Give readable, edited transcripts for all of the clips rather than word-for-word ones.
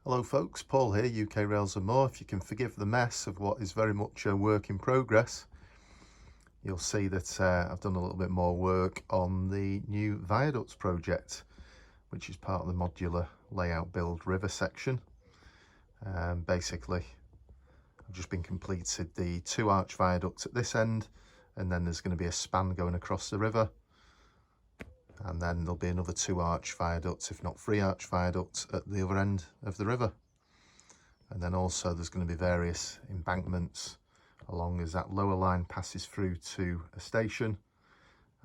Hello folks, Paul here, UK Rails and More. If you can forgive the mess of what is very much a work in progress, you'll see that I've done a little bit more work on the new Viaducts project, which is part of the modular layout build river section. Basically, I've just been completed the 2-arch viaduct at this end, and then there's going to be a span going across the river. And then there'll be another 2-arch viaduct, if not 3-arch viaduct, at the other end of the river. And then also there's going to be various embankments along as that lower line passes through to a station,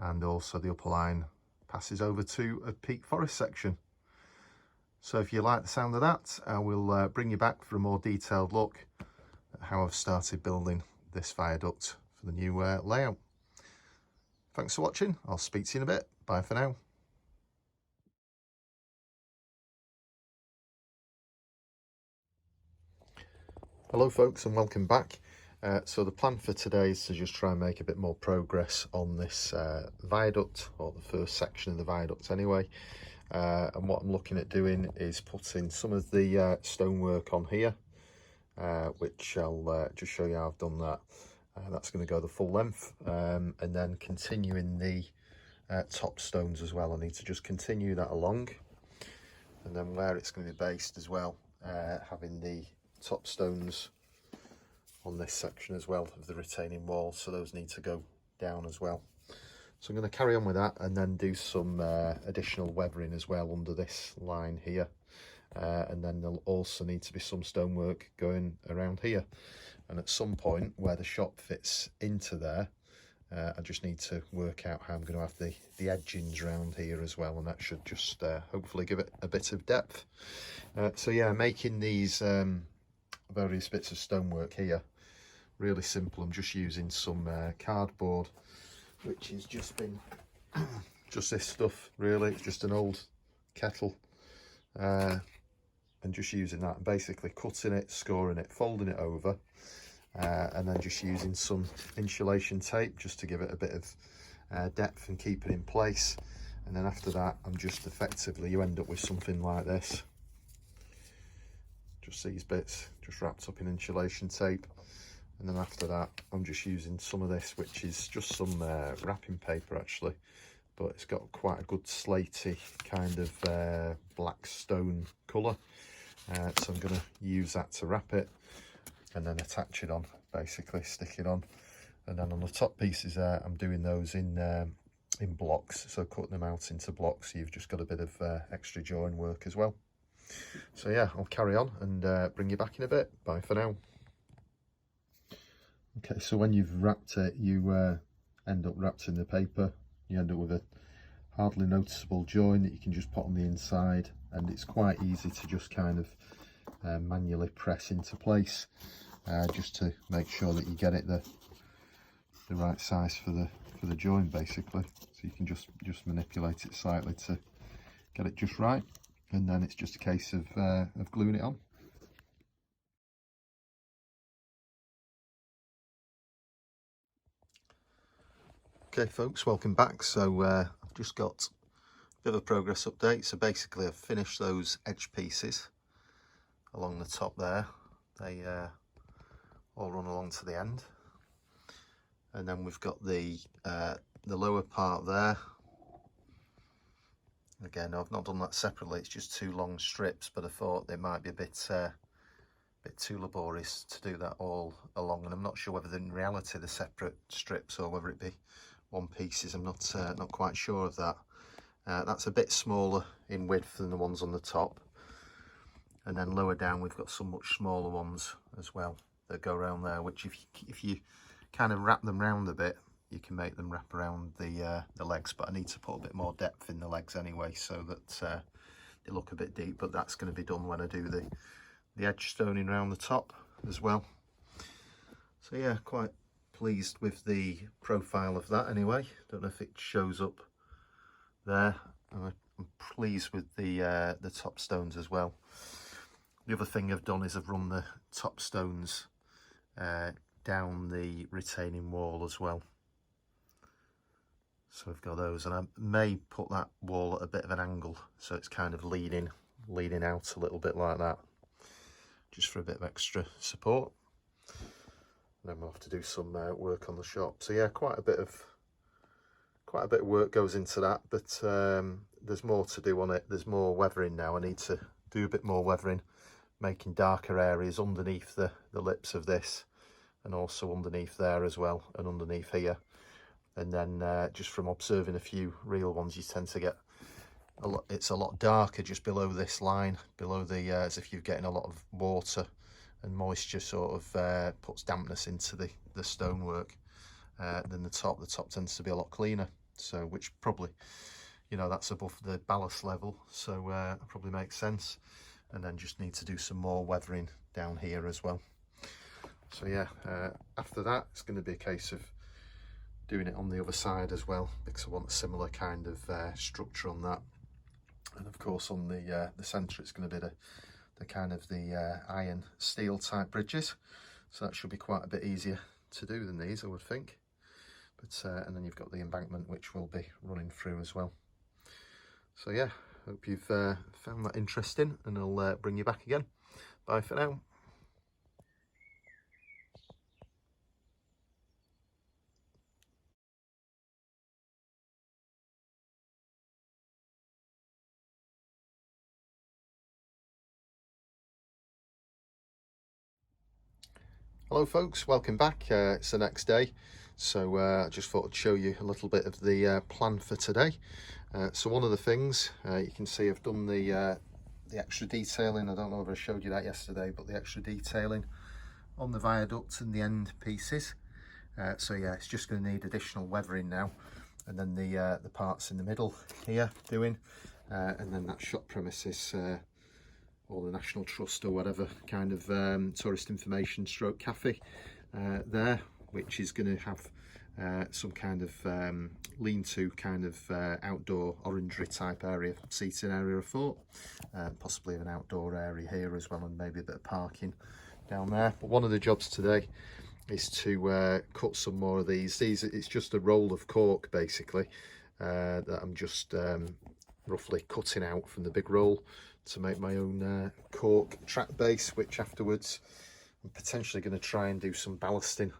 and also the upper line passes over to a peak forest section. So if you like the sound of that, I will bring you back for a more detailed look at how I've started building this viaduct for the new layout. Thanks for watching. I'll speak to you in a bit. Bye for now. Hello folks and welcome back. So the plan for today is to just try and make a bit more progress on this viaduct, or the first section of the viaduct anyway. And what I'm looking at doing is putting some of the stonework on here, which I'll just show you how I've done that. That's going to go the full length, and then continuing the top stones as well. I need to just continue that along, and then where it's going to be based as well, having the top stones on this section as well of the retaining wall, so those need to go down as well. So I'm going to carry on with that and then do some additional weathering as well under this line here, and then there'll also need to be some stonework going around here, and at some point where the shop fits into there, I just need to work out how I'm going to have the edgings around here as well, and that should just hopefully give it a bit of depth. So yeah, making these various bits of stonework here really simple. I'm just using some cardboard, which has just been just this stuff really. It's just an old kettle, and just using that and basically cutting it, scoring it, folding it over, and then just using some insulation tape just to give it a bit of depth and keep it in place. And then after that, I'm just effectively, you end up with something like this, just these bits just wrapped up in insulation tape. And then after that, I'm just using some of this, which is just some wrapping paper actually, but it's got quite a good slaty kind of black stone colour, so I'm going to use that to wrap it and then attach it on, basically stick it on. And then on the top pieces there, I'm doing those in blocks, so cutting them out into blocks, so you've just got a bit of extra join work as well. So yeah, I'll carry on and bring you back in a bit. Bye for now. Okay, so when you've wrapped it, you end up wrapped in the paper, you end up with a hardly noticeable join that you can just put on the inside, and it's quite easy to just kind of manually press into place, just to make sure that you get it the right size for the join basically. So you can just manipulate it slightly to get it just right, and then it's just a case of gluing it on. Okay folks, welcome back. So I've just got a bit of a progress update. So basically I've finished those edge pieces along the top there. They all run along to the end, and then we've got the lower part there. Again, I've not done that separately, it's just 2 long strips, but I thought it might be a bit too laborious to do that all along, and I'm not sure whether in reality they're separate strips or whether it be one pieces. I'm not quite sure of that. That's a bit smaller in width than the ones on the top, and then lower down we've got some much smaller ones as well that go around there, which if you kind of wrap them round a bit, you can make them wrap around the legs, but I need to put a bit more depth in the legs anyway, so that they look a bit deep. But that's going to be done when I do the edge stoning around the top as well. So yeah, quite pleased with the profile of that anyway. Don't know if it shows up there. I'm pleased with the top stones as well. The other thing I've done is I've run the top stones down the retaining wall as well. So I've got those, and I may put that wall at a bit of an angle, so it's kind of leaning out a little bit like that. just for a bit of extra support. And then we'll have to do some work on the shop. So yeah, quite a bit of work goes into that, but there's more to do on it. There's more weathering now. I need to do a bit more weathering, making darker areas underneath the lips of this, and also underneath there as well, and underneath here. And then just from observing a few real ones, you tend to get it's a lot darker just below this line, below the as if you're getting a lot of water and moisture sort of puts dampness into the stonework than the top. The top tends to be a lot cleaner, so which probably, you know, that's above the ballast level, so it probably makes sense. And then just need to do some more weathering down here as well. So yeah, after that it's going to be a case of doing it on the other side as well, because I want a similar kind of structure on that. And of course on the centre it's going to be the kind of the iron steel type bridges, so that should be quite a bit easier to do than these, I would think. But and then you've got the embankment which will be running through as well. So yeah, hope you've found that interesting, and I'll bring you back again. Bye for now. Hello folks, welcome back. It's the next day, so I just thought I'd show you a little bit of the plan for today. So one of the things you can see, I've done the extra detailing. I don't know if I showed you that yesterday, but the extra detailing on the viaduct and the end pieces. So yeah, it's just going to need additional weathering now, and then the parts in the middle here doing, and then that shop premises, or the National Trust or whatever kind of tourist information stroke cafe there, which is going to have some kind of lean-to kind of outdoor orangery type area, seating area, I thought, possibly an outdoor area here as well, and maybe a bit of parking down there. But one of the jobs today is to cut some more of these. It's just a roll of cork basically that I'm just roughly cutting out from the big roll to make my own cork track base, which afterwards I'm potentially going to try and do some ballasting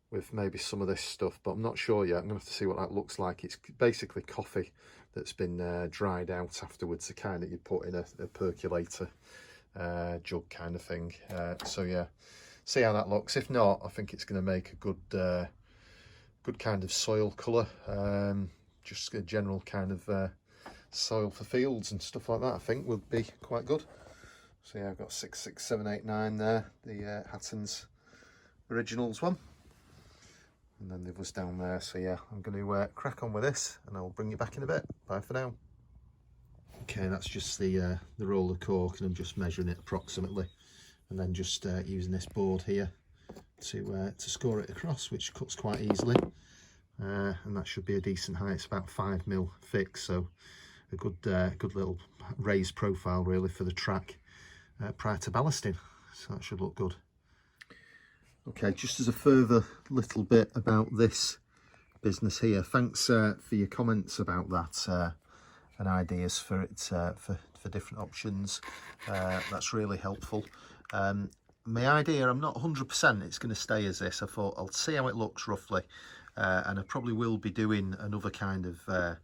with maybe some of this stuff, but I'm not sure yet. I'm going to have to see what that looks like. It's basically coffee that's been dried out afterwards, the kind that you put in a percolator jug kind of thing. So yeah, see how that looks. If not, I think it's going to make a good kind of soil colour, just a general kind of soil for fields and stuff like that. I think would be quite good. So yeah, I've got 6, 6, 7, 8, 9 there, the Hattons Originals one, and then the others down there. So yeah, I'm going to crack on with this, and I'll bring you back in a bit. Bye for now. Okay, that's just the roll of cork, and I'm just measuring it approximately, and then just using this board here to score it across, which cuts quite easily, and that should be a decent height. It's about 5mm thick, so a good little raised profile really for the track prior to ballasting, so that should look good. Okay, just as a further little bit about this business here, thanks for your comments about that and ideas for it, for different options. That's really helpful. My idea, I'm not 100% it's going to stay as this. I thought I'll see how it looks roughly, and I probably will be doing another kind of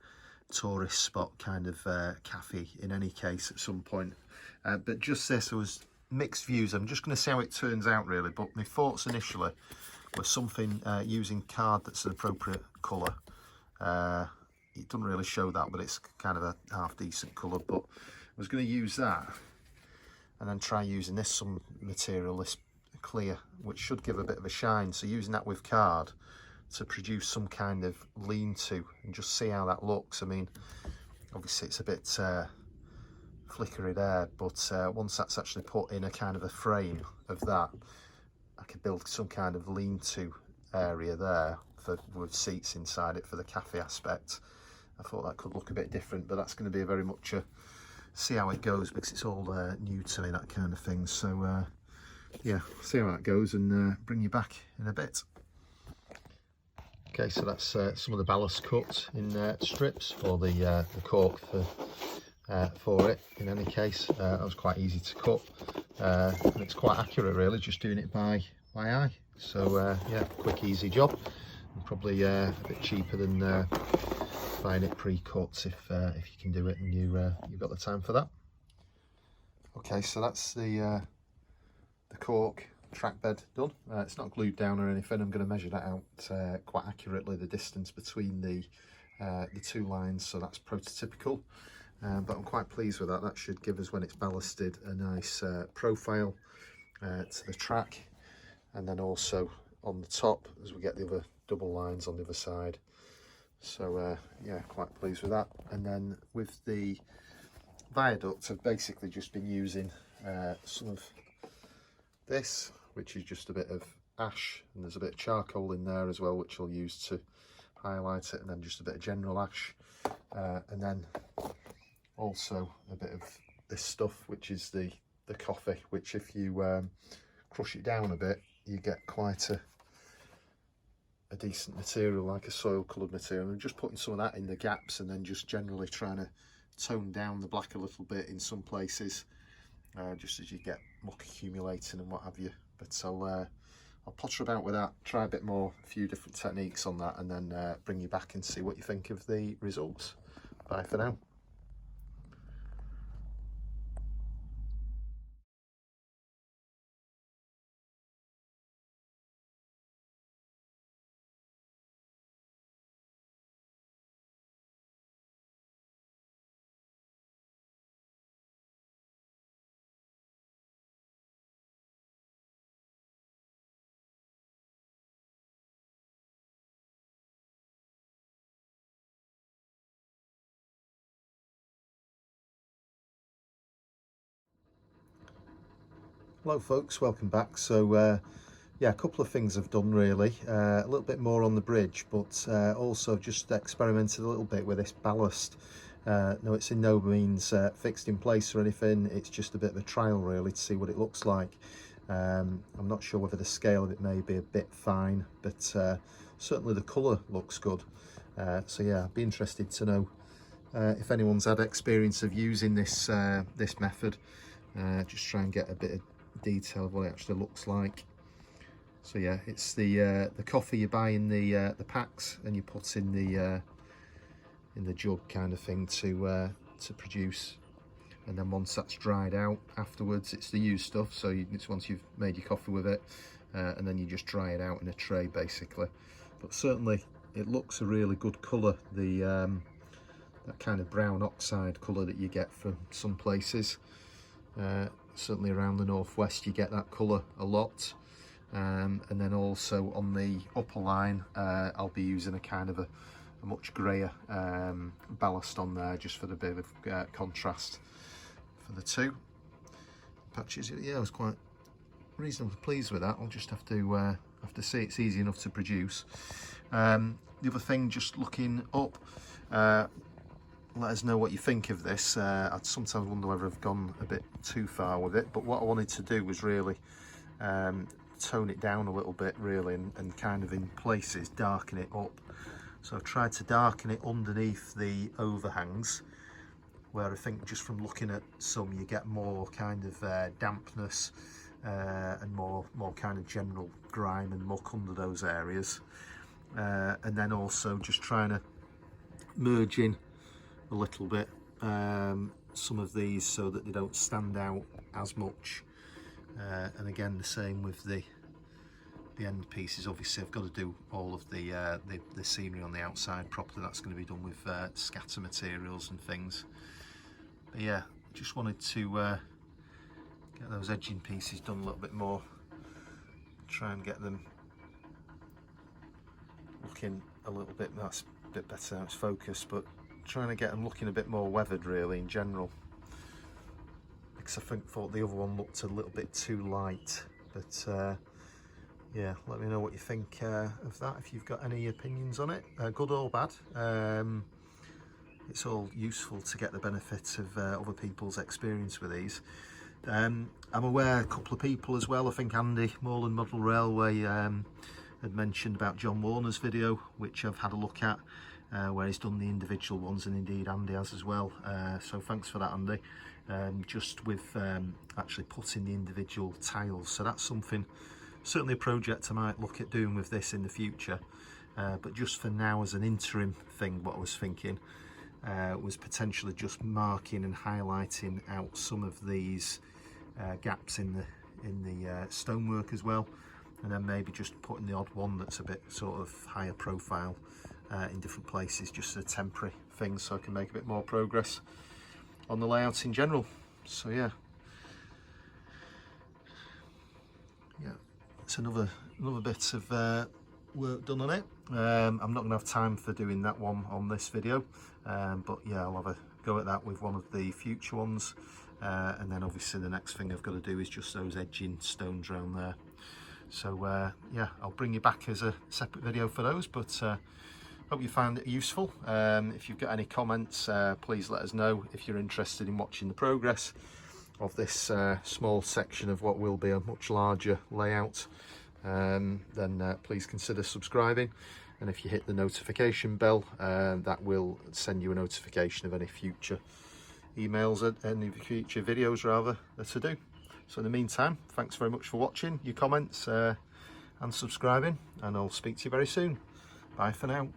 tourist spot kind of cafe in any case at some point, but just this was mixed views. I'm just going to see how it turns out really, but my thoughts initially were something using card that's an appropriate colour. It doesn't really show that, but it's kind of a half decent colour, but I was going to use that and then try using this some material, this clear, which should give a bit of a shine, so using that with card to produce some kind of lean-to and just see how that looks. I mean, obviously it's a bit flickery there, but once that's actually put in a kind of a frame of that, I could build some kind of lean-to area there with seats inside it for the cafe aspect. I thought that could look a bit different, but that's going to be very much a see how it goes, because it's all new to me, that kind of thing. So yeah, see how that goes, and bring you back in a bit. Okay, so that's some of the ballast cut in strips for the cork for for it. In any case, that was quite easy to cut, and it's quite accurate really, just doing it by eye. So yeah, quick easy job, and probably a bit cheaper than buying it pre-cut if you can do it and you've got the time for that. Okay, so that's the cork track bed done. It's not glued down or anything. I'm going to measure that out quite accurately, the distance between the two lines, so that's prototypical. But I'm quite pleased with that. That should give us, when it's ballasted, a nice profile to the track, and then also on the top as we get the other double lines on the other side. So yeah, quite pleased with that. And then with the Viaduct, I've basically just been using some of this, which is just a bit of ash, and there's a bit of charcoal in there as well, which I'll use to highlight it, and then just a bit of general ash, and then also a bit of this stuff, which is the coffee, which if you crush it down a bit, you get quite a decent material, like a soil coloured material. And just putting some of that in the gaps, and then just generally trying to tone down the black a little bit in some places, just as you get muck accumulating and what have you. But I'll potter about with that, try a bit more, a few different techniques on that, and then bring you back and see what you think of the results. Bye for now. Hello folks, welcome back. So yeah, a couple of things I've done really, a little bit more on the bridge, but also just experimented a little bit with this ballast. No, it's in no means fixed in place or anything, it's just a bit of a trial really to see what it looks like. I'm not sure whether the scale of it may be a bit fine, but certainly the colour looks good. So yeah, I'd be interested to know if anyone's had experience of using this this method. Just try and get a bit of detail of what it actually looks like. So yeah, it's the coffee you buy in the packs, and you put in the jug kind of thing to produce, and then once that's dried out afterwards, it's the used stuff. So it's once you've made your coffee with it, and then you just dry it out in a tray basically. But certainly it looks a really good colour, the that kind of brown oxide colour that you get from some places. Certainly around the northwest you get that colour a lot, and then also on the upper line I'll be using a kind of a much greyer ballast on there, just for the bit of contrast for the two patches. Yeah, I was quite reasonably pleased with that. I'll just have to see it's easy enough to produce. The other thing, just looking up, let us know what you think of this. I'd sometimes wonder whether I've gone a bit too far with it, but what I wanted to do was really tone it down a little bit really, and kind of in places darken it up. So I've tried to darken it underneath the overhangs, where I think just from looking at some you get more kind of dampness and more kind of general grime and muck under those areas, and then also just trying to merge in a little bit some of these so that they don't stand out as much, and again the same with the end pieces. Obviously I've got to do all of the scenery on the outside properly. That's going to be done with scatter materials and things. But yeah, just wanted to get those edging pieces done a little bit more, try and get them looking a little bit, that's a bit better now it's focused, but trying to get them looking a bit more weathered really in general, because I thought the other one looked a little bit too light. But yeah, let me know what you think of that, if you've got any opinions on it, good or bad. It's all useful to get the benefit of other people's experience with these. I'm aware a couple of people as well, I think Andy, Moreland Model Railway, had mentioned about John Warner's video, which I've had a look at, where he's done the individual ones, and indeed Andy has as well. So thanks for that, Andy. Just with actually putting the individual tiles, so that's something, certainly a project I might look at doing with this in the future. But just for now, as an interim thing, what I was thinking was potentially just marking and highlighting out some of these gaps in the stonework as well, and then maybe just putting the odd one that's a bit sort of higher profile in different places, just a temporary thing, so I can make a bit more progress on the layout in general. So yeah, it's another bit of work done on it. I'm not going to have time for doing that one on this video, but yeah, I'll have a go at that with one of the future ones, and then obviously the next thing I've got to do is just those edging stones around there. So yeah, I'll bring you back as a separate video for those, but hope you found it useful. If you've got any comments, please let us know. If you're interested in watching the progress of this small section of what will be a much larger layout, then please consider subscribing, and if you hit the notification bell, that will send you a notification of any future emails, any future videos rather, that I do. So in the meantime, thanks very much for watching, your comments and subscribing, and I'll speak to you very soon. Bye for now.